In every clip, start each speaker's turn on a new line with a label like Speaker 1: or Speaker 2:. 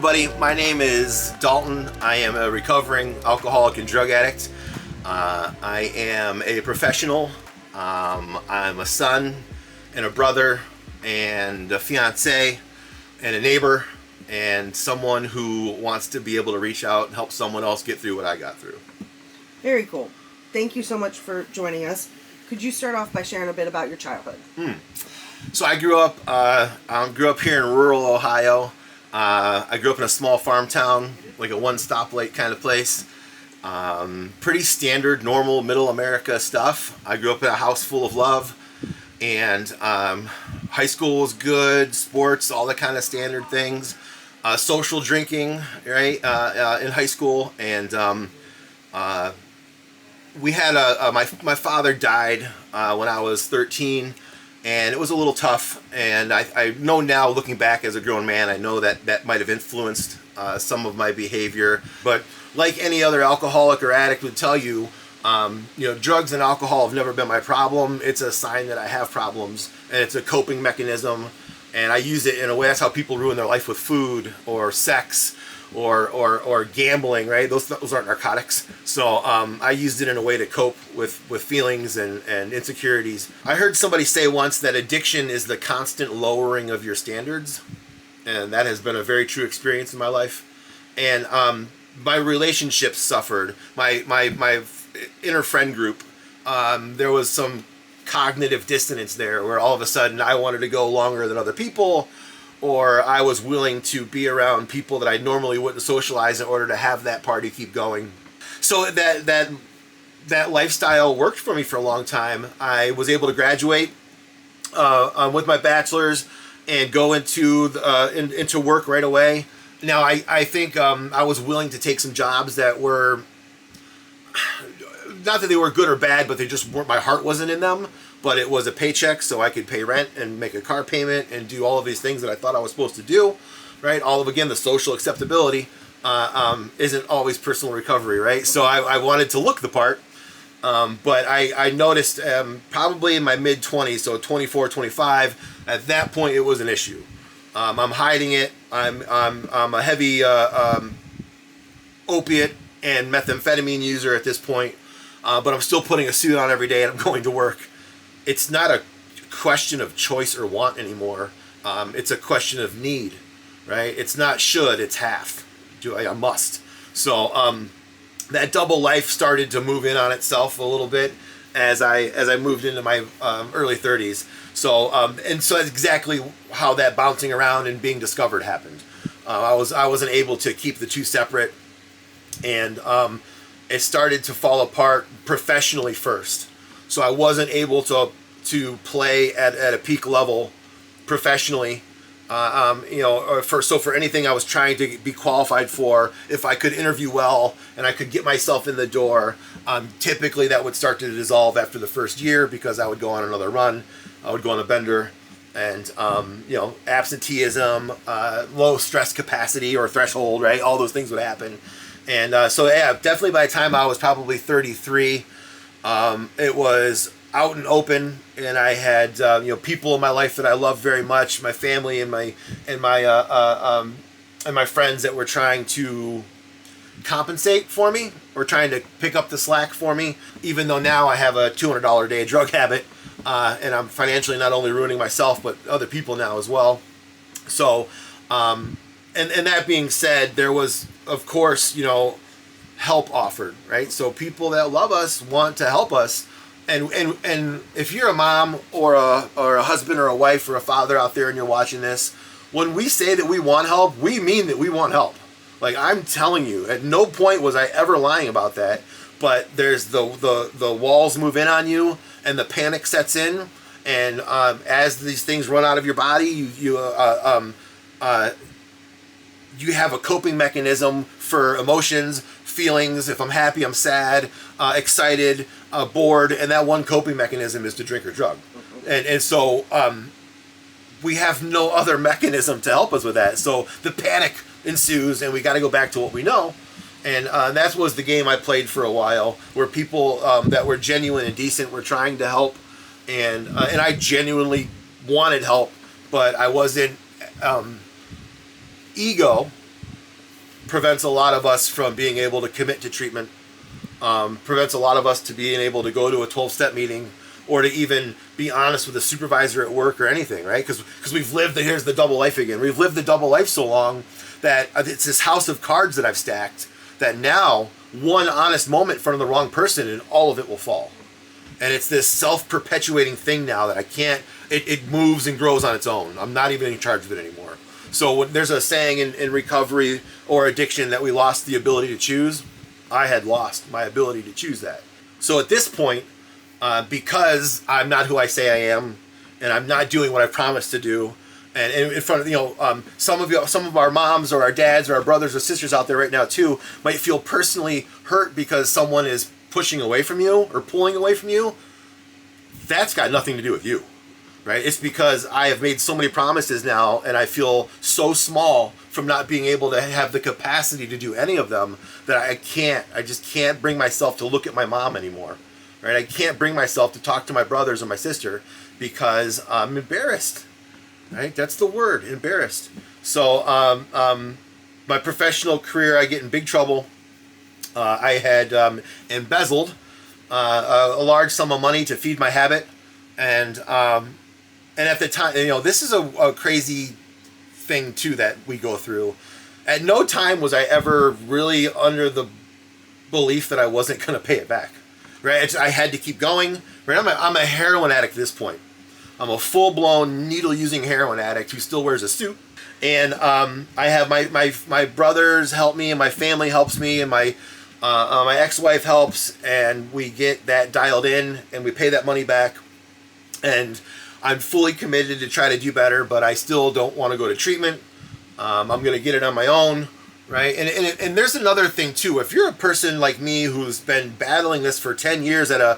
Speaker 1: everybody, my name is Dalton. I am a recovering alcoholic and drug addict. I am a professional. I'm a son and a brother and a fiance and a neighbor and someone who wants to be able to reach out and help someone else get through what I got through.
Speaker 2: Very cool. Thank you so much for joining us. Could you start off by sharing a bit about your childhood?
Speaker 1: So I grew up here in rural Ohio. I grew up in a small farm town, like a one stoplight kind of place. Pretty standard, normal, middle America stuff. I grew up in a house full of love, and high school was good, sports, all the kind of standard things. Social drinking, right, in high school, and we had my father died when I was 13. And it was a little tough, and I know now, looking back as a grown man, I know that might have influenced some of my behavior. But like any other alcoholic or addict would tell you, drugs and alcohol have never been my problem. It's a sign that I have problems, and it's a coping mechanism, and I use it in a way. That's how people ruin their life with food or sex or gambling, right? Those aren't narcotics. So I used it in a way to cope with feelings and insecurities. I heard somebody say once that addiction is the constant lowering of your standards, and that has been a very true experience in my life. And my relationships suffered. My inner friend group, there was some cognitive dissonance there, where all of a sudden I wanted to go longer than other people, or I was willing to be around people that I normally wouldn't socialize in order to have that party keep going. So that lifestyle worked for me for a long time. I was able to graduate with my bachelor's and go into work right away. Now I think I was willing to take some jobs that were, not that they were good or bad, but they just weren't, my heart wasn't in them. But it was a paycheck, so I could pay rent and make a car payment and do all of these things that I thought I was supposed to do, right? All of, again, the social acceptability isn't always personal recovery, right? So I wanted to look the part, but I noticed probably in my mid-20s, so 24, 25, at that point it was an issue. I'm hiding it. I'm a heavy opiate and methamphetamine user at this point, but I'm still putting a suit on every day and I'm going to work. It's not a question of choice or want anymore. It's a question of need, right? It's not should, it's have. I must. So that double life started to move in on itself a little bit as I moved into my early 30s. So that's exactly how that bouncing around and being discovered happened. I wasn't able to keep the two separate, and it started to fall apart professionally first. So I wasn't able to play at a peak level professionally, for anything I was trying to be qualified for. If I could interview well and I could get myself in the door, typically that would start to dissolve after the first year, because I would go on another run, I would go on a bender, and absenteeism, low stress capacity or threshold, right? All those things would happen, and definitely by the time I was probably 33. It was out and open, and I had people in my life that I loved very much, my family and my friends that were trying to compensate for me, or trying to pick up the slack for me. Even though now I have a $200 a day drug habit, and I'm financially not only ruining myself but other people now as well. So, and that being said, there was, of course, help offered, right? So people that love us want to help us, and if you're a mom or a husband or a wife or a father out there and you're watching this, when we say that we want help, we mean that we want help. Like, I'm telling you, at no point was I ever lying about that. But there's the walls move in on you, and the panic sets in, and as these things run out of your body, you have a coping mechanism for emotions, feelings. If I'm happy, I'm sad, excited, bored, and that one coping mechanism is to drink or drug. And so we have no other mechanism to help us with that. So the panic ensues, and we got to go back to what we know. And that was the game I played for a while, where people that were genuine and decent were trying to help, and I genuinely wanted help, but I wasn't. Ego prevents a lot of us from being able to commit to treatment, prevents a lot of us to being able to go to a 12-step meeting or to even be honest with a supervisor at work or anything, right? Because we've lived here's the double life again. We've lived the double life so long that it's this house of cards that I've stacked that now one honest moment in front of the wrong person and all of it will fall. And it's this self-perpetuating thing now that I can't, it moves and grows on its own. I'm not even in charge of it anymore. So when there's a saying in recovery or addiction that we lost the ability to choose, I had lost my ability to choose that. So at this point, because I'm not who I say I am, and I'm not doing what I promised to do, and in front of some of our moms or our dads or our brothers or sisters out there right now too might feel personally hurt because someone is pushing away from you or pulling away from you. That's got nothing to do with you, right? It's because I have made so many promises now, and I feel so small from not being able to have the capacity to do any of them that I just can't bring myself to look at my mom anymore. Right? I can't bring myself to talk to my brothers or my sister because I'm embarrassed. Right? That's the word, embarrassed. So my professional career, I get in big trouble. I had embezzled a large sum of money to feed my habit, and at the time, this is a crazy thing too that we go through. At no time was I ever really under the belief that I wasn't going to pay it back. Right, I had to keep going. Right, I'm a heroin addict at this point. I'm a full-blown needle-using heroin addict who still wears a suit. And I have my brothers help me, and my family helps me, and my ex-wife helps, and we get that dialed in, and we pay that money back. And I'm fully committed to try to do better, but I still don't want to go to treatment. I'm going to get it on my own. Right, and there's another thing too. If you're a person like me who's been battling this for 10 years at a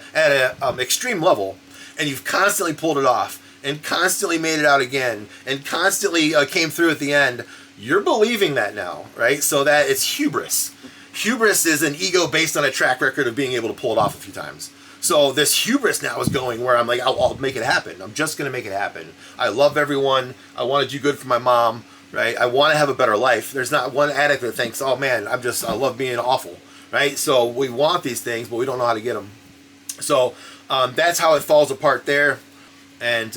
Speaker 1: extreme level, and you've constantly pulled it off, and constantly made it out again, and constantly came through at the end, you're believing that now, right? So that it's hubris. Hubris is an ego based on a track record of being able to pull it off a few times. So this hubris now is going where I'm like, I'll make it happen. I'm just going to make it happen. I love everyone. I want to do good for my mom. Right? I want to have a better life. There's not one addict that thinks, oh man, I love being awful. Right? So we want these things, but we don't know how to get them. So that's how it falls apart there. And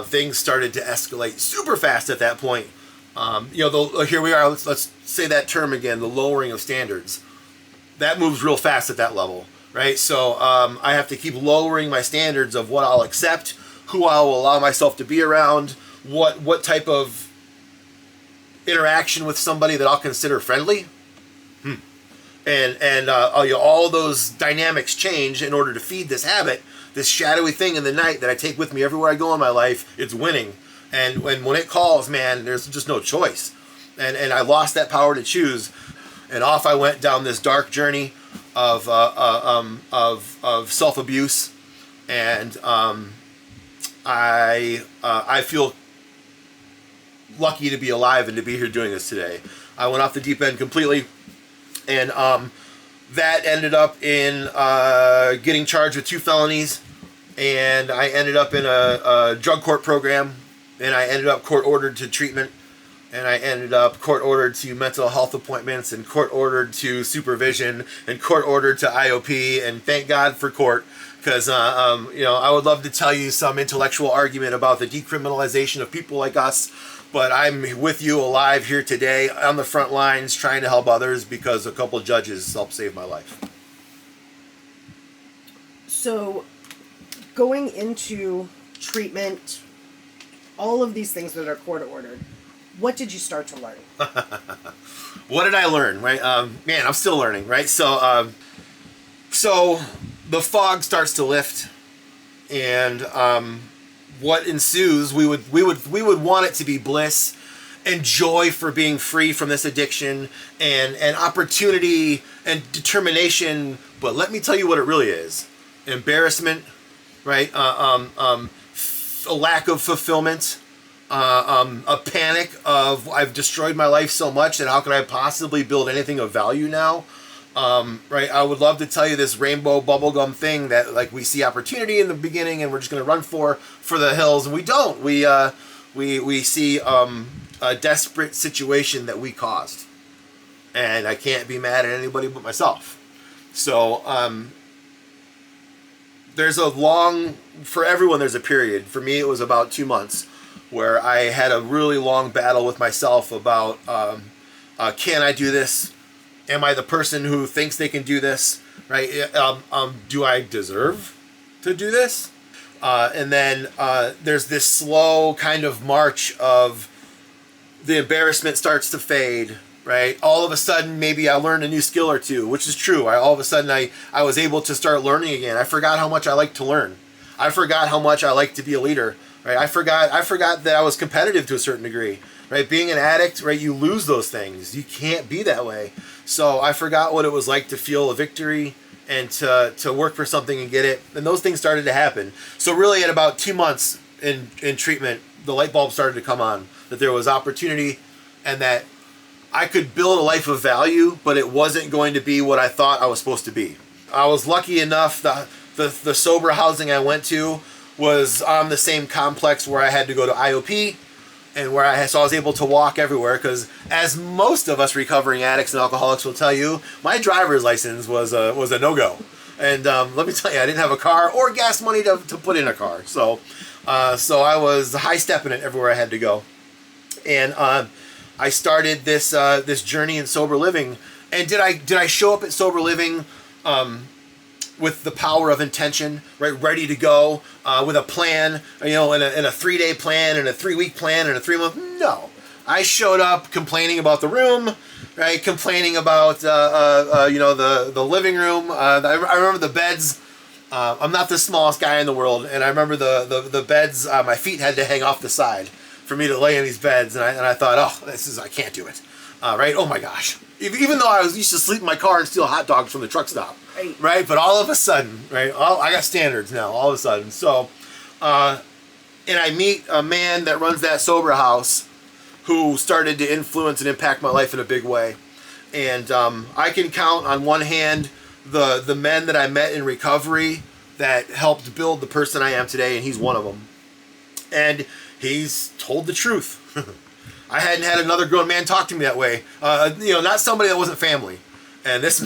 Speaker 1: things started to escalate super fast at that point. Here we are, let's say that term again, the lowering of standards. That moves real fast at that level. Right? So I have to keep lowering my standards of what I'll accept, who I will allow myself to be around, what type of interaction with somebody that I'll consider friendly, and all those dynamics change in order to feed this habit, this shadowy thing in the night that I take with me everywhere I go in my life. It's winning, and when it calls, man, there's just no choice, and I lost that power to choose, and off I went down this dark journey of self-abuse, and I feel lucky to be alive and to be here doing this today. I went off the deep end completely, and that ended up in getting charged with 2 felonies, and I ended up in a drug court program, and I ended up court ordered to treatment, and I ended up court ordered to mental health appointments, and court ordered to supervision, and court ordered to IOP, and thank God for court. Because, I would love to tell you some intellectual argument about the decriminalization of people like us, but I'm with you alive here today on the front lines trying to help others because a couple of judges helped save my life.
Speaker 2: So, going into treatment, all of these things that are court ordered, what did you start to learn?
Speaker 1: What did I learn? Right, man, I'm still learning. Right, so the fog starts to lift, and what ensues, we would want it to be bliss and joy for being free from this addiction, and opportunity and determination. But let me tell you what it really is: embarrassment, right? A lack of fulfillment, a panic of I've destroyed my life so much that how can I possibly build anything of value now? Right, I would love to tell you this rainbow bubblegum thing that like we see opportunity in the beginning and we're just going to run for the hills, and we don't. We see a desperate situation that we caused, and I can't be mad at anybody but myself. So for everyone there's a period. For me it was about 2 months where I had a really long battle with myself about can I do this? Am I the person who thinks they can do this? Right? Do I deserve to do this? And then there's this slow kind of march of the embarrassment starts to fade, right? All of a sudden, maybe I learned a new skill or two, which is true. All of a sudden, I was able to start learning again. I forgot how much I like to learn. I forgot how much I like to be a leader, right? I forgot that I was competitive to a certain degree, right? Being an addict, right? You lose those things. You can't be that way. So I forgot what it was like to feel a victory and to work for something and get it. And those things started to happen. So really at about 2 months in treatment, the light bulb started to come on, that there was opportunity and that I could build a life of value, but it wasn't going to be what I thought I was supposed to be. I was lucky enough, the sober housing I went to was on the same complex where I had to go to IOP, and so I was able to walk everywhere, because as most of us recovering addicts and alcoholics will tell you, my driver's license was a no-go. And let me tell you, I didn't have a car or gas money to put in a car. So I was high-stepping it everywhere I had to go. And I started this journey in sober living. And did I show up at sober living with the power of intention, right, ready to go, with a plan, in a 3-day plan and a 3-week plan and a 3-month? No. I showed up complaining about the room, right, complaining about the living room. I remember the beds. I'm not the smallest guy in the world, and I remember the beds. My feet had to hang off the side for me to lay in these beds, and I thought, I can't do it, right? Oh my gosh! Even though I used to sleep in my car and steal hot dogs from the truck stop, right? But all of a sudden, right? I got standards now. All of a sudden, so, and I meet a man that runs that sober house, who started to influence and impact my life in a big way, and I can count on one hand the men that I met in recovery that helped build the person I am today, and he's one of them. And he's told the truth. I hadn't had another grown man talk to me that way. Not somebody that wasn't family. And this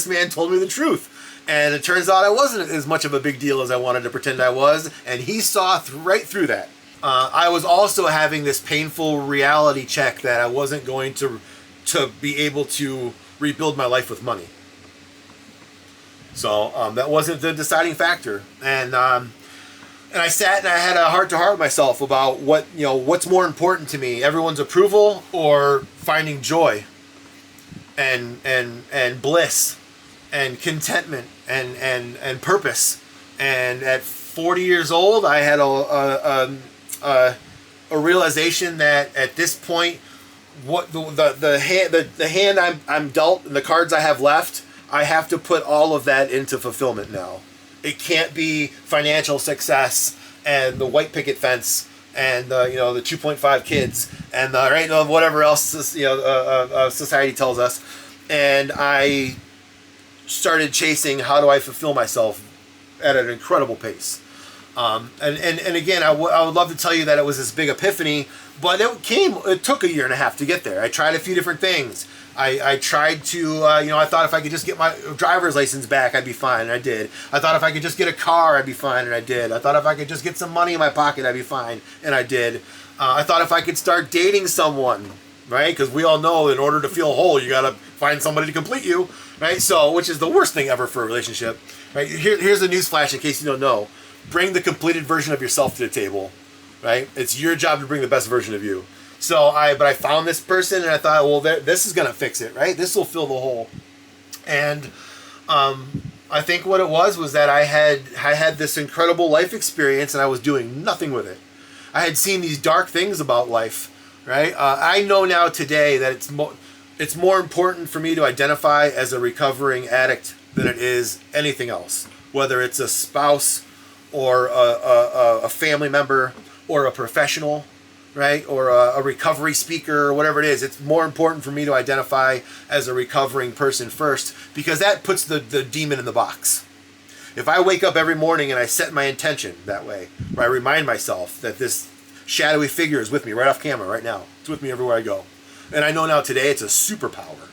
Speaker 1: man told me the truth. And it turns out I wasn't as much of a big deal as I wanted to pretend I was. And he saw right through that. I was also having this painful reality check that I wasn't going to be able to rebuild my life with money. So that wasn't the deciding factor. And I sat and I had a heart-to-heart with myself about what's more important to me, everyone's approval or finding joy and bliss and contentment and purpose. And at 40 years old, I had a realization that at this point, what the hand I'm dealt and the cards I have left, I have to put all of that into fulfillment now. It can't be financial success and the white picket fence and the 2.5 kids and whatever else society tells us. And I started chasing how do I fulfill myself at an incredible pace. And again, I would love to tell you that it was this big epiphany, but it took 1.5 years to get there. I tried a few different things. I tried to, I thought if I could just get my driver's license back, I'd be fine, and I did. I thought if I could just get a car, I'd be fine, and I did. I thought if I could just get some money in my pocket, I'd be fine, and I did. I thought if I could start dating someone, right? Because we all know in order to feel whole, you got to find somebody to complete you, right? So, which is the worst thing ever for a relationship, right? Here's a news flash in case you don't know. Bring the completed version of yourself to the table, right? It's your job to bring the best version of you. So I found this person and I thought, well, this is going to fix it, right? This will fill the hole. And I think what it was that I had this incredible life experience and I was doing nothing with it. I had seen these dark things about life, right? I know now today that it's more important for me to identify as a recovering addict than it is anything else, whether it's a spouse or a family member or a professional, right? Or a recovery speaker or whatever it is. It's more important for me to identify as a recovering person first, because that puts the demon in the box. If I wake up every morning and I set my intention that way, where I remind myself that this shadowy figure is with me right off camera right now. It's with me everywhere I go. And I know now today it's a superpower.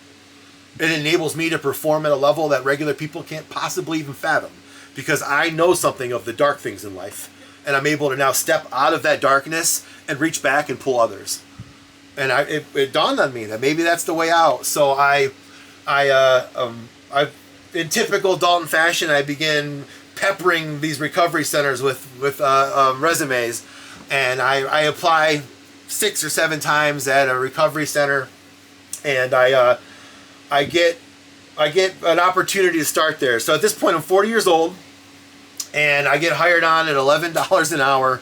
Speaker 1: It enables me to perform at a level that regular people can't possibly even fathom, because I know something of the dark things in life, and I'm able to now step out of that darkness and reach back and pull others. And it dawned on me that maybe that's the way out. So I in typical Dalton fashion, I began peppering these recovery centers with resumes, and I apply 6 or 7 times at a recovery center, and I get an opportunity to start there. So at this point, I'm 40 years old, and I get hired on at $11 an hour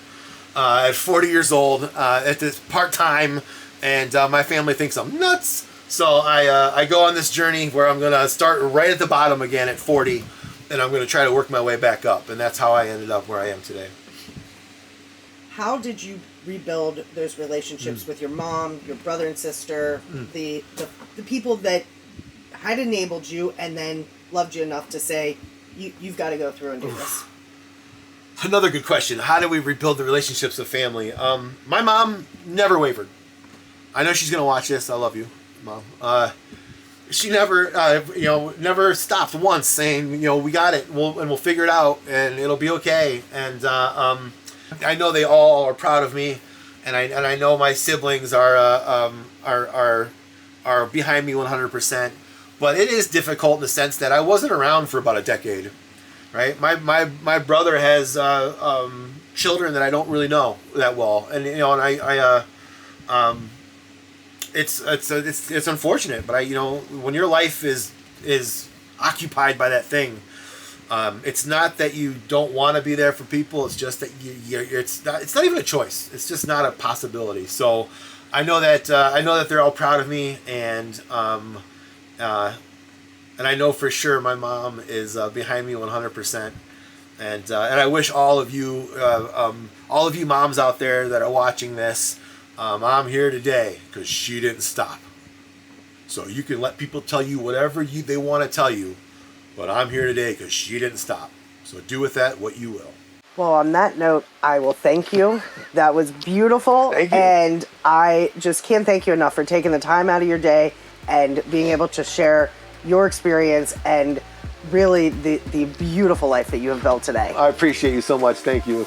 Speaker 1: at 40 years old at this part-time, and my family thinks I'm nuts. So I go on this journey where I'm going to start right at the bottom again at 40, and I'm going to try to work my way back up, and that's how I ended up where I am today.
Speaker 2: How did you rebuild those relationships with your mom, your brother and sister, the people that had enabled you and then loved you enough to say, you've got to go through and do this?
Speaker 1: Another good question. How do we rebuild the relationships of family? My mom never wavered. I know she's going to watch this. I love you, Mom. She never, never stopped once saying, we got it, we'll figure it out, and it'll be okay. And I know they all are proud of me, and I know my siblings are behind me 100%. But it is difficult in the sense that I wasn't around for about a decade, right? My brother has children that I don't really know that well, and it's unfortunate, but when your life is occupied by that thing, it's not that you don't want to be there for people. It's just that it's not even a choice. It's just not a possibility. So I know that they're all proud of me, and I know for sure my mom is behind me 100%. And I wish all of you moms out there that are watching this, I'm here today because she didn't stop. So you can let people tell you whatever they want to tell you, but I'm here today because she didn't stop. So do with that what you will.
Speaker 2: Well, on that note, I will thank you. That was beautiful.
Speaker 1: Thank you.
Speaker 2: And I just can't thank you enough for taking the time out of your day and being able to share your experience and really the beautiful life that you have built today.
Speaker 1: I appreciate you so much. Thank you.